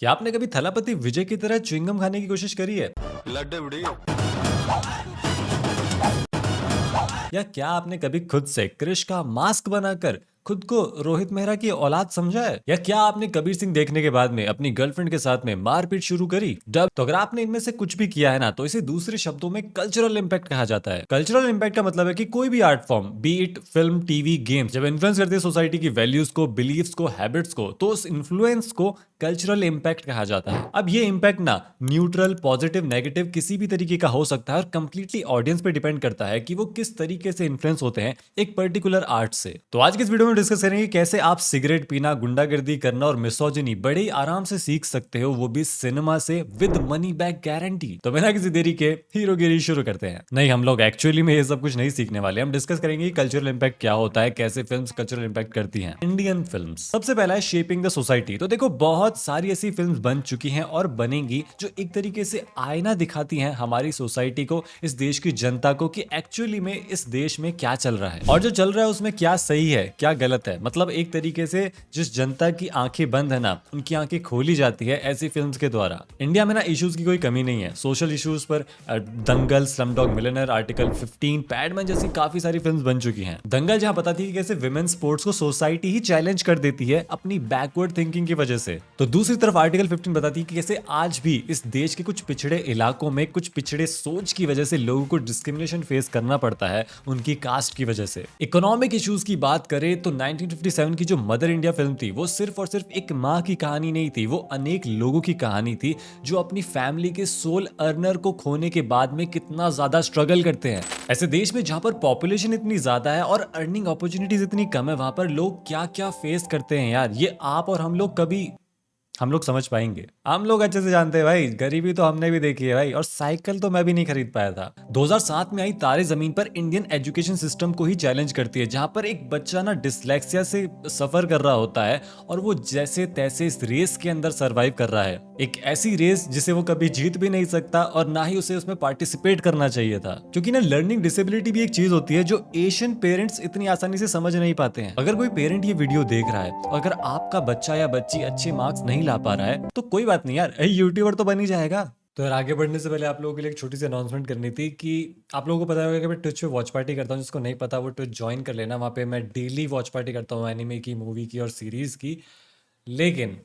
क्या आपने कभी थलापति विजय की तरह च्युइंगम खाने की कोशिश करी है? लड्डू बड़ी या क्या आपने कभी खुद से क्रिश का मास्क बनाकर खुद को रोहित मेहरा की औलाद समझा है? या क्या आपने कबीर सिंह देखने के बाद में अपनी गर्लफ्रेंड के साथ में मारपीट शुरू करी? डब तो अगर आपने इनमें से कुछ भी किया है ना, तो इसे दूसरे शब्दों में कल्चरल इंपैक्ट कहा जाता है। कल्चरल इंपैक्ट का मतलब है कि कोई भी art form, B it film, TV, games, जब इन्फ्लुएंस करती है सोसाइटी की वैल्यूज को, बिलीव्स को, हैबिट्स को, तो उस इन्फ्लुएंस को कल्चरल इंपैक्ट कहा जाता है। अब ये इंपैक्ट ना न्यूट्रल, पॉजिटिव, नेगेटिव किसी भी तरीके का हो सकता है और कंप्लीटली ऑडियंस पे डिपेंड करता है कि वो किस तरीके से इन्फ्लुएंस होते हैं एक पर्टिकुलर आर्ट से। तो आज की इस वीडियो में डिस्कस करेंगे कैसे आप सिगरेट पीना, गुंडागर्दी करना और मिसोजिनी बड़े ही आराम से सीख सकते हो, वो भी सिनेमा से विद मनी बैक गारंटी। तो बिना किसी देरी के हीरोगिरी शुरू करते हैं। नहीं, हम लोग एक्चुअली में ये सब कुछ नहीं सीखने वाले। हम डिस्कस करेंगे कल्चरल इंपैक्ट क्या होता है, कैसे फिल्म्स कल्चरल इंपैक्ट करती हैं। इंडियन फिल्म्स, सबसे पहला है शेपिंग द सोसाइटी। तो देखो, बहुत सारी ऐसी फिल्म्स बन चुकी हैं और बनेंगी जो एक तरीके से आईना दिखाती हैं हमारी सोसाइटी को, इस देश की जनता को, कि एक्चुअली में इस देश में क्या चल रहा है और जो चल रहा है उसमें क्या सही है, क्या गलत है। मतलब एक तरीके से जिस जनता की आंखें बंद है ना, उनकी आंखें खोली जाती है ऐसी फिल्म्स के द्वारा। इंडिया में ना इश्यूज की कोई कमी नहीं है। सोशल इश्यूज पर दंगल, स्लमडॉग मिलियनेयर, आर्टिकल 15, पैडमैन जैसी काफी सारी फिल्म्स बन चुकी हैं। दंगल जहां बताती है कि कैसे विमेन स्पोर्ट्स को सोसाइटी ही चैलेंज कर देती है अपनी बैकवर्ड थिंकिंग की वजह से, तो दूसरी तरफ आर्टिकल 15 बताती है कि कैसे आज भी इस देश के कुछ पिछड़े इलाकों में कुछ पिछड़े सोच की वजह से लोगों को डिस्क्रिमिनेशन फेस करना पड़ता है उनकी कास्ट की वजह से। इकोनॉमिक इश्यूज की बात करें तो 1957 की जो मदर इंडिया फिल्म थी, वो सिर्फ और सिर्फ एक माँ की कहानी नहीं थी, वो अनेक लोगों की कहानी थी जो अपनी फैमिली के सोल अर्नर को खोने के बाद में कितना ज्यादा स्ट्रगल करते हैं। ऐसे देश में जहां पर पॉपुलेशन इतनी ज्यादा है और अर्निंग अपॉर्चुनिटीज इतनी कम है, वहां पर लोग क्या क्या फेस करते हैं यार, ये आप और हम लोग समझ पाएंगे। हम लोग अच्छे से जानते हैं भाई, गरीबी तो हमने भी देखी है भाई, और साइकिल तो मैं भी नहीं खरीद पाया था। 2007 में आई तारे जमीन पर इंडियन एजुकेशन सिस्टम को ही चैलेंज करती है, जहां पर एक बच्चा ना डिसलेक्सिया से सफर कर रहा होता है और वो जैसे तैसे इस रेस के अंदर सरवाइव कर रहा है। एक ऐसी रेस जिसे वो कभी जीत भी नहीं सकता और ना ही उसे उसमें पार्टिसिपेट करना चाहिए था, क्योंकि ना लर्निंग डिसेबिलिटी भी एक चीज होती है जो एशियन पेरेंट्स इतनी आसानी से समझ नहीं पाते हैं। अगर कोई पेरेंट ये वीडियो देख रहा है और अगर आपका बच्चा या बच्ची अच्छे मार्क्स नहीं ला पा रहा है, तो कोई बात नहीं यार, यूट्यूबर तो बन ही जाएगा। तो यार, आगे बढ़ने से पहले आप लोगों के लिए एक छोटी सी अनाउंसमेंट करनी थी कि आप लोगों को पता होगा कि मैं ट्विच पे वॉच पार्टी करता हूँ। जिसको नहीं पता वो ट्विच ज्वाइन कर लेना। वहाँ पे मैं डेली वॉच पार्टी करता हूँ एनिमे की, मूवी की और सीरीज की। लेकिन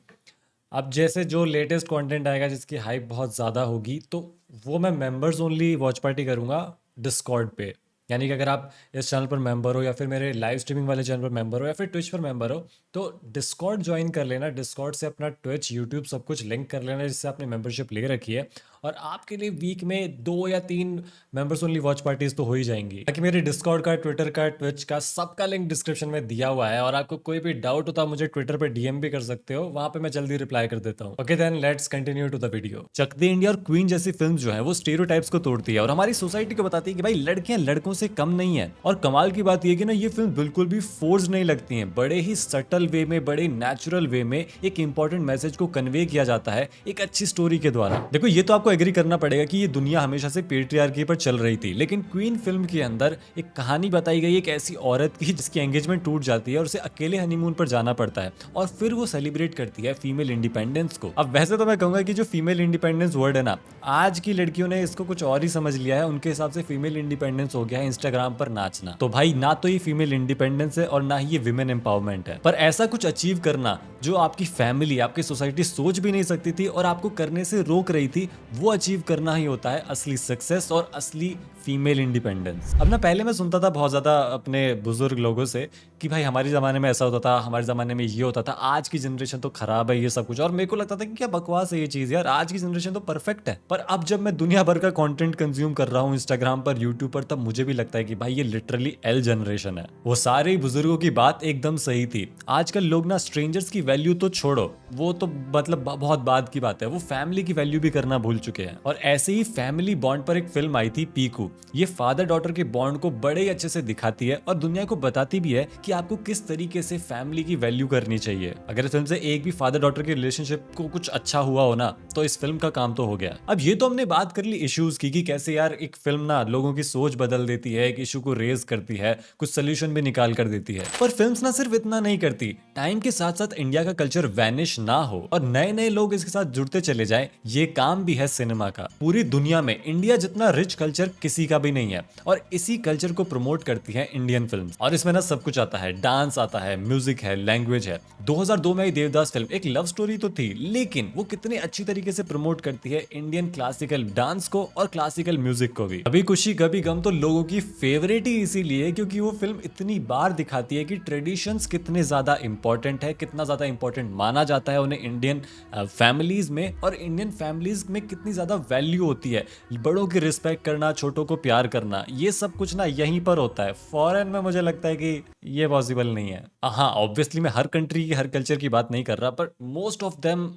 अब जैसे जो लेटेस्ट कंटेंट आएगा जिसकी हाइप बहुत ज़्यादा होगी, तो वो मैं मेंबर्स ओनली वॉच पार्टी करूँगा डिस्कॉर्ड पे। यानी कि अगर आप इस चैनल पर मेंबर हो या फिर मेरे लाइव स्ट्रीमिंग वाले चैनल पर मेंबर हो या फिर ट्विच पर मेंबर हो, तो डिस्कॉर्ड ज्वाइन कर लेना। डिस्कॉर्ड से अपना ट्विच, यूट्यूब सब कुछ लिंक कर लेना जिससे आपने मेंबरशिप ले रखी है, और आपके लिए वीक में 2 या 3 मेंबर्स ओनली वॉच पार्टीज तो हो ही जाएंगी। बाकी मेरे डिस्कॉर्ड का, ट्विटर का, ट्विच का सबका लिंक डिस्क्रिप्शन में दिया हुआ है, और आपको कोई भी डाउट होता है मुझे ट्विटर पे डीएम भी कर सकते हो, वहां पे मैं जल्दी रिप्लाई कर देता हूँ। Okay then let's continue to the video. Chak De India और क्वीन जैसी फिल्म जो है वो स्टीरियोटाइप्स को तोड़ती है और हमारी सोसाइटी को बताती है कि भाई लड़कियां लड़कों से कम नहीं है। और कमाल की बात ये कि ना, ये फिल्म बिल्कुल भी फोर्स नहीं लगती है, बड़े ही सटल वे में, बड़े नेचुरल वे में एक इंपॉर्टेंट मैसेज को कन्वे किया जाता है एक अच्छी स्टोरी के द्वारा। देखो, ये तो आपको एग्री करना पड़ेगा कि ये दुनिया हमेशा से पेट्रियार्की पर चल रही थी, लेकिन क्वीन फिल्म के अंदर एक कहानी बताई गई एक ऐसी औरत की जिसकी एंगेजमेंट टूट जाती है और उसे अकेले हनीमून पर जाना पड़ता है, और फिर वो सेलिब्रेट करती है फीमेल इंडिपेंडेंस को। अब वैसे तो मैं कहूंगा कि जो फीमेल इंडिपेंडेंस वर्ड है ना, आज की लड़कियों ने इसको कुछ और ही समझ लिया है। उनके हिसाब से फीमेल इंडिपेंडेंस हो गया है इंस्टाग्राम पर नाचना। तो भाई, ना तो ये फीमेल इंडिपेंडेंस है और ना ही ये विमेन एम्पावरमेंट है, पर ऐसा कुछ अचीव करना जो आपकी फैमिली, आपकी सोसाइटी सोच भी नहीं सकती थी और आपको करने से रोक रही थी, वो अचीव करना ही होता है असली सक्सेस और असली फीमेल इंडिपेंडेंस। अब ना, पहले मैं सुनता था बहुत ज्यादा अपने बुजुर्ग लोगों से कि भाई हमारे जमाने में ऐसा होता था, हमारे जमाने में ये होता था, आज की जनरेशन तो खराब है ये सब कुछ, और मेरे को लगता था कि क्या बकवास है ये चीज यार, आज की जनरेशन तो परफेक्ट है। पर अब जब मैं दुनिया भर का कंटेंट कंज्यूम कर रहा हूँ इंस्टाग्राम पर, यूट्यूब पर, तब मुझे भी लगता है कि भाई ये लिटरली एल जनरेशन है। वो सारे बुजुर्गों की बात एकदम सही थी। आजकल लोग ना स्ट्रेंजर्स की वैल्यू तो छोड़ो, वो तो मतलब बहुत बाद की बात है, वो फैमिली की वैल्यू भी करना भूल चुके हैं। और ऐसे ही फैमिली बॉन्ड पर एक फिल्म आई थी पीकू। ये फादर डॉटर के बॉन्ड को बड़े ही अच्छे से दिखाती है और दुनिया को बताती भी है कि आपको किस तरीके से फैमिली की वैल्यू करनी चाहिए। अगर इस फिल्म से एक भी फादर डॉटर के रिलेशनशिप को कुछ अच्छा हुआ हो ना, तो इस फिल्म का काम तो हो गया। अब ये तो हमने बात कर ली इश्यूज की कि कैसे यार एक फिल्म ना लोगों की सोच बदल देती देती है, एक इशू को रेज करती है, कुछ सोल्यूशन भी निकाल कर देती है। पर फिल्म्स ना सिर्फ इतना नहीं करती, टाइम के साथ साथ इंडिया का कल्चर वैनिश ना हो और नए नए लोग इसके साथ जुड़ते चले जाएं, ये काम भी है सिनेमा का। पूरी दुनिया में इंडिया जितना रिच कल्चर किसी का भी नहीं है और इसी कल्चर को प्रमोट करती है इंडियन फिल्म्स। और इसमें ना सब कुछ आता है, डांस आता है, म्यूजिक है, लैंग्वेज है। 2002 में देवदास फिल्म एक लव स्टोरी तो थी, लेकिन वो कितने अच्छी तरीके से प्रमोट करती है इंडियन क्लासिकल डांस को और क्लासिकल म्यूजिक को भी। कभी खुशी कभी गम तो लोगों की फेवरेट ही इसीलिए क्योंकि वो फिल्म इतनी बार दिखाती है कि ट्रेडिशंस कितने ज्यादा इंपॉर्टेंट है, कितना ज्यादा इंपॉर्टेंट माना जाता है उन्हें इंडियन फैमिलीज में, और इंडियन फैमिलीज में कितनी ज्यादा वैल्यू होती है, बड़ों की रिस्पेक्ट करना, छोटों को प्यार करना, ये सब कुछ ना यहीं पर होता है। फॉरेन में मुझे लगता है कि ये पॉसिबल नहीं है। हाँ, ऑब्वियसली मैं हर कंट्री की हर कल्चर की बात नहीं कर रहा, पर most of them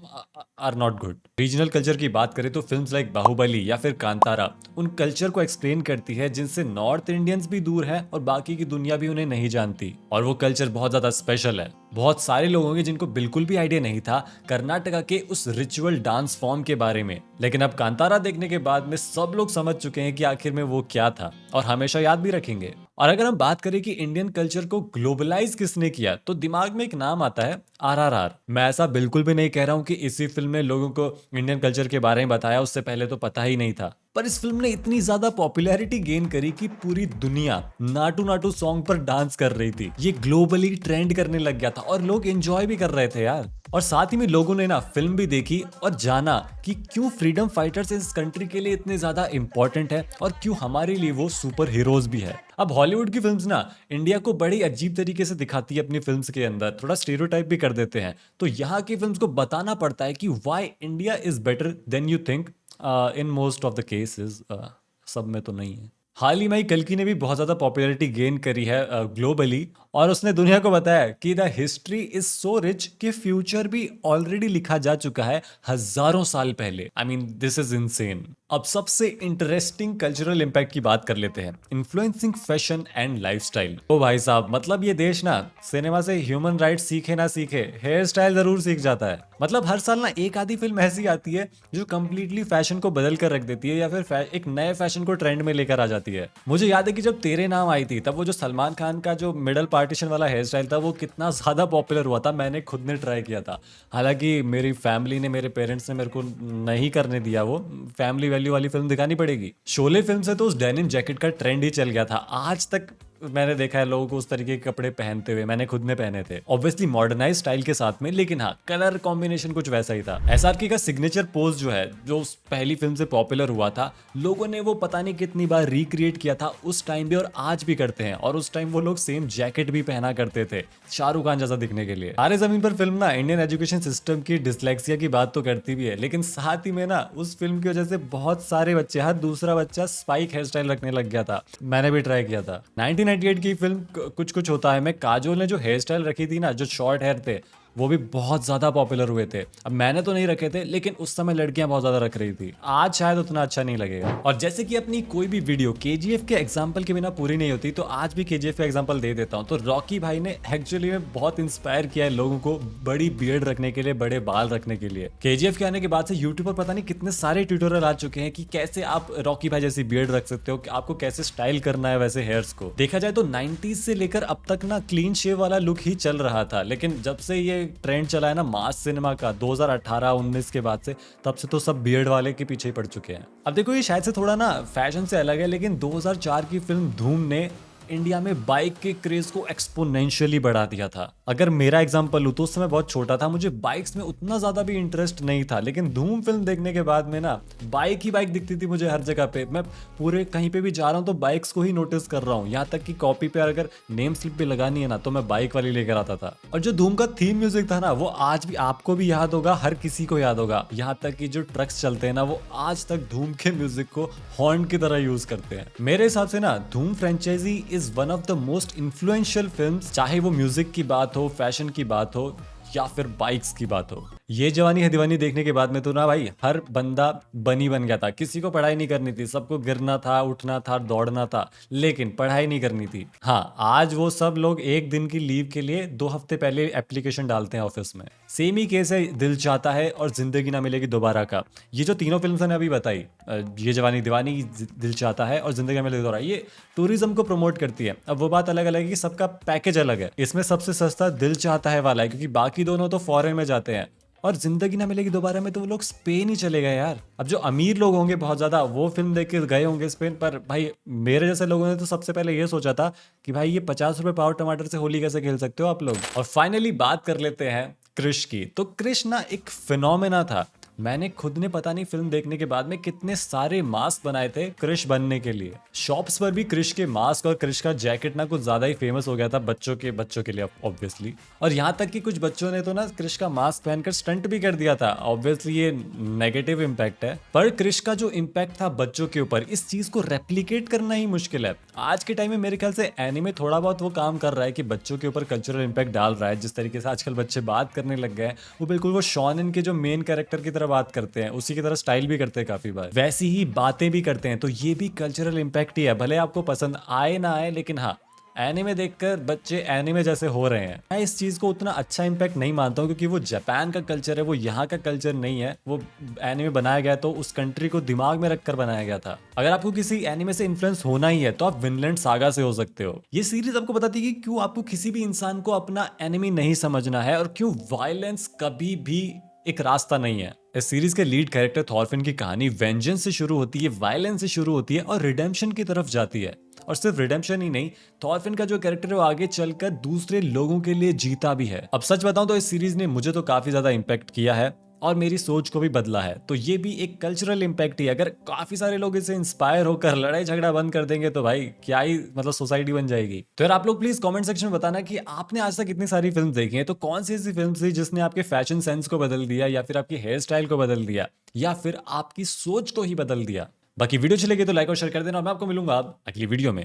are not good. Regional culture की बात करें तो फिल्म्स लाइक बाहुबली या फिर कांतारा उन कल्चर को एक्सप्लेन करती है जिनसे नॉर्थ इंडियंस भी दूर है और बाकी की दुनिया भी उन्हें नहीं जानती। और वो कल्चर बहुत ज्यादा स्पेशल है। बहुत सारे लोग होंगे जिनको बिल्कुल भी आइडिया नहीं था कर्नाटका के उस रिचुअल डांस फॉर्म के बारे में, लेकिन अब कांतारा देखने के बाद में सब लोग समझ चुके हैं कि आखिर में वो क्या था और हमेशा याद भी रखेंगे। और अगर हम बात करें कि इंडियन कल्चर को ग्लोबलाइज किसने किया, तो दिमाग में एक नाम आता है RRR। मैं ऐसा बिल्कुल भी नहीं कह रहा हूं कि इसी फिल्म ने लोगों को इंडियन कल्चर के बारे में बताया, उससे पहले तो पता ही नहीं था। पर इस फिल्म ने इतनी ज्यादा पॉपुलैरिटी गेन करी कि पूरी दुनिया नाटू नाटू सॉन्ग पर डांस कर रही थी। ये ग्लोबली ट्रेंड करने लग गया था और लोग एंजॉय भी कर रहे थे यार। और साथ ही में लोगों ने ना फिल्म भी देखी और जाना कि क्यों फ्रीडम फाइटर्स इस कंट्री के लिए इतने ज्यादा इंपॉर्टेंट है और क्यों हमारे लिए वो सुपर हीरोज भी है। अब हॉलीवुड की फिल्म्स ना इंडिया को बड़ी अजीब तरीके से दिखाती है अपनी फिल्म्स के अंदर, थोड़ा स्टीरियोटाइप भी कर देते हैं। तो यहाँ की फिल्म्स को बताना पड़ता है कि why India is better than you think in most of the cases. सब में तो नहीं है। हाल ही में कल्कि ने भी बहुत ज्यादा पॉपुलैरिटी गेन करी है ग्लोबली, और उसने दुनिया को बताया कि the history is so rich कि फ्यूचर भी ऑलरेडी लिखा जा चुका है हजारों साल पहले। I mean this is insane. अब सबसे इंटरेस्टिंग कल्चरल इंपैक्ट की बात कर लेते हैं, इन्फ्लुएंसिंग फैशन एंड लाइफस्टाइल। ओ भाई साहब, मतलब ये देश ना सिनेमा से ह्यूमन राइट्स सीखे ना सीखे, हेयर स्टाइल जरूर सीख जाता है। मतलब हर साल ना एक आधी फिल्म ऐसी आती है जो कंप्लीटली फैशन को बदल कर रख देती है या फिर एक नए फैशन को ट्रेंड में लेकर आ जाती है। मुझे याद है कि जब तेरे नाम आई थी तब वो जो सलमान खान का जो मिडल पार्टीशन वाला हेयर स्टाइल था वो कितना ज्यादा पॉपुलर हुआ था। मैंने खुद ने ट्राई किया था, हालांकि मेरी फैमिली ने, मेरे पेरेंट्स ने मेरे को नहीं करने दिया। वो फैमिली वैल्यू वाली फिल्म दिखानी पड़ेगी। शोले फिल्म से तो उस डेनिम जैकेट का ट्रेंड ही चल गया था। आज तक मैंने देखा है लोगों को उस तरीके के कपड़े पहनते हुए, मैंने खुद ने पहने थे, ऑब्वियसली मॉडर्नाइज स्टाइल के साथ में, लेकिन हाँ कलर कॉम्बिनेशन कुछ वैसा ही था। SRK का सिग्नेचर पोज जो है, जो उस पहली फिल्म से पॉपुलर हुआ था, लोगों ने वो पता नहीं कितनी बार रिक्रिएट किया था उस टाइम भी और आज भी करते हैं। और उस टाइम वो लोग सेम जैकेट भी पहना करते थे शाहरुख खान जैसा दिखने के लिए। सारे जमीन पर फिल्म ना इंडियन एजुकेशन सिस्टम की डिसलेक्सिया की बात तो करती भी है, लेकिन साथ ही में ना उस फिल्म की वजह से बहुत सारे बच्चे, हर दूसरा बच्चा स्पाइक हेयर स्टाइल रखने लग गया था। मैंने भी ट्राई किया था। 1998 की फिल्म कुछ कुछ होता है में काजोल ने जो हेयर स्टाइल रखी थी ना, जो शॉर्ट हेयर थे, वो भी बहुत ज्यादा पॉपुलर हुए थे। अब मैंने तो नहीं रखे थे, लेकिन उस समय लड़कियां बहुत ज्यादा रख रही थी। आज शायद उतना अच्छा नहीं लगेगा। और जैसे कि अपनी कोई भी वीडियो KGF के एग्जांपल के बिना पूरी नहीं होती, तो आज भी KGF का एग्जांपल दे देता हूं। तो रॉकी भाई ने एक्चुअली में बहुत इंस्पायर किया है लोगों को बड़ी बियर्ड रखने के लिए, बड़े बाल रखने के लिए। KGF के आने के बाद से यूट्यूब पर पता नहीं कितने सारे ट्यूटोरियल आ चुके हैं कि कैसे आप रॉकी भाई जैसी बियर्ड रख सकते हो, आपको कैसे स्टाइल करना है वैसे हेयर्स को। देखा जाए तो 90s से लेकर अब तक ना क्लीन शेव वाला लुक ही चल रहा था, लेकिन जब से ये ट्रेंड चला है ना मास सिनेमा का 2018-19 के बाद से, तब से तो सब बियर्ड वाले के पीछे ही पड़ चुके हैं। अब देखो ये शायद से थोड़ा ना फैशन से अलग है, लेकिन 2004 की फिल्म धूम ने इंडिया में बाइक के क्रेज को एक्सपोनेंशियली बढ़ा दिया था। अगर मेरा एग्जांपल लूं तो उस समय बहुत छोटा था, मुझे बाइक्स में उतना ज्यादा भी इंटरेस्ट नहीं था, लेकिन धूम फिल्म देखने के बाद में ना बाइक ही बाइक दिखती थी मुझे हर जगह पे। मैं पूरे कहीं पे भी जा रहा हूं तो बाइक्स को ही नोटिस कर रहा हूं, यहाँ तक कि कॉपी पे अगर नेम स्लिप भी लगानी है ना तो मैं बाइक वाली लेकर आता था। और जो धूम का थीम म्यूजिक था ना, वो आज भी आपको भी याद होगा, हर किसी को याद होगा। यहाँ तक कि जो ट्रक्स चलते हैं ना, वो आज तक धूम के म्यूजिक को हॉर्न की तरह यूज करते हैं। मेरे हिसाब से ना Dhoom franchise is one of the most influential films, चाहे वो म्यूजिक की बात हो, फैशन की बात हो या फिर बाइक्स की बात हो। ये जवानी है दीवानी देखने के बाद में तो ना भाई हर बंदा बनी बन गया था। किसी को पढ़ाई नहीं करनी थी, सबको गिरना था, उठना था, दौड़ना था, लेकिन पढ़ाई नहीं करनी थी। हाँ, आज वो सब लोग एक दिन की लीव के लिए 2 हफ्ते पहले एप्लीकेशन डालते हैं ऑफिस में। सेम ही केस है दिल चाहता है और जिंदगी ना मिलेगी दोबारा का। ये जो तीनों फिल्म मैंने अभी बताई, ये जवानी दीवानी, दिल चाहता है और जिंदगी ना मिलेगी दोबारा, ये टूरिज्म को प्रमोट करती है। अब वो बात अलग अलग है कि सबका पैकेज अलग है। इसमें सबसे सस्ता दिल चाहता है वाला है, क्योंकि बाकी दोनों तो फॉरेन में जाते हैं, और जिंदगी ना मिलेगी दोबारा में तो वो लोग स्पेन ही चले गए यार। अब जो अमीर लोग होंगे बहुत ज्यादा, वो फिल्म देख के गए होंगे स्पेन, पर भाई मेरे जैसे लोगों ने तो सबसे पहले ये सोचा था कि भाई ये 50 रुपए पाव टमाटर से होली कैसे खेल सकते हो आप लोग। और फाइनली बात कर लेते हैं क्रिश की। तो क्रिश ना एक फिनोमेना था। मैंने खुद ने पता नहीं फिल्म देखने के बाद में कितने सारे मास्क बनाए थे क्रिश बनने के लिए। शॉप्स पर भी क्रिश के मास्क और क्रिश का जैकेट ना कुछ ज्यादा ही फेमस हो गया था बच्चों के लिए ऑब्वियसली। और यहाँ तक कि कुछ बच्चों ने तो ना क्रिश का मास्क पहनकर स्टंट भी कर दिया था। ऑब्वियसली ये नेगेटिव इम्पैक्ट है, पर क्रिश का जो इम्पैक्ट था बच्चों के ऊपर, इस चीज को रेप्लिकेट करना ही मुश्किल है। आज के टाइम में मेरे ख्याल से एनीमे थोड़ा बहुत वो काम कर रहा है कि बच्चों के ऊपर कल्चरल इम्पैक्ट डाल रहा है। जिस तरीके से आजकल बच्चे बात करने लग गए हैं, वो बिल्कुल वो शॉनेन के जो मेन कैरेक्टर की तरह बात करते हैं, उसी की तरह स्टाइल भी करते हैं, काफी बार वैसी ही बातें भी करते हैं। तो ये भी कल्चरल इम्पैक्ट ही है, भले आपको पसंद आए ना आए, लेकिन हाँ, एनिमे देखकर बच्चे एनिमे जैसे हो रहे हैं। मैं इस चीज को उतना अच्छा इम्पैक्ट नहीं मानता हूँ, क्योंकि वो जापान का कल्चर है, वो यहाँ का कल्चर नहीं है। वो एनिमे बनाया गया तो उस कंट्री को दिमाग में रखकर बनाया गया था। अगर आपको किसी एनिमे से इन्फ्लुएंस होना ही है तो आप विनलैंड सागा से हो सकते हो। ये सीरीज आपको बताती है कि क्यों आपको किसी भी इंसान को अपना एनिमी नहीं समझना है, और क्यों वायलेंस कभी भी एक रास्ता नहीं है। इस सीरीज के लीड कैरेक्टर थॉरफिन की कहानी वेंजेंस से शुरू होती है, वायलेंस से शुरू होती है और रिडेम्पशन की तरफ जाती है। और सिर्फ रिडेम्पशन ही नहीं, थॉरफिन का जो कैरेक्टर है वो आगे चलकर दूसरे लोगों के लिए जीता भी है। अब सच बताऊं तो इस सीरीज ने मुझे तो काफी ज्यादा इंपैक्ट किया है और मेरी सोच को भी बदला है। तो ये भी एक कल्चरल इम्पैक्ट ही है। अगर काफी सारे लोग इससे इंस्पायर होकर लड़ाई झगड़ा बंद कर देंगे तो भाई क्या ही मतलब सोसाइटी बन जाएगी। तो यार आप लोग प्लीज कमेंट सेक्शन में बताना कि आपने आज तक इतनी सारी फिल्म देखी हैं, तो कौन सी ऐसी फिल्म थी जिसने आपके फैशन सेंस को बदल दिया, या फिर आपकी हेयर स्टाइल को बदल दिया, या फिर आपकी सोच को ही बदल दिया। बाकी वीडियो अच्छी लगी तो लाइक और शेयर कर देना, और मैं आपको मिलूंगा अगली वीडियो में।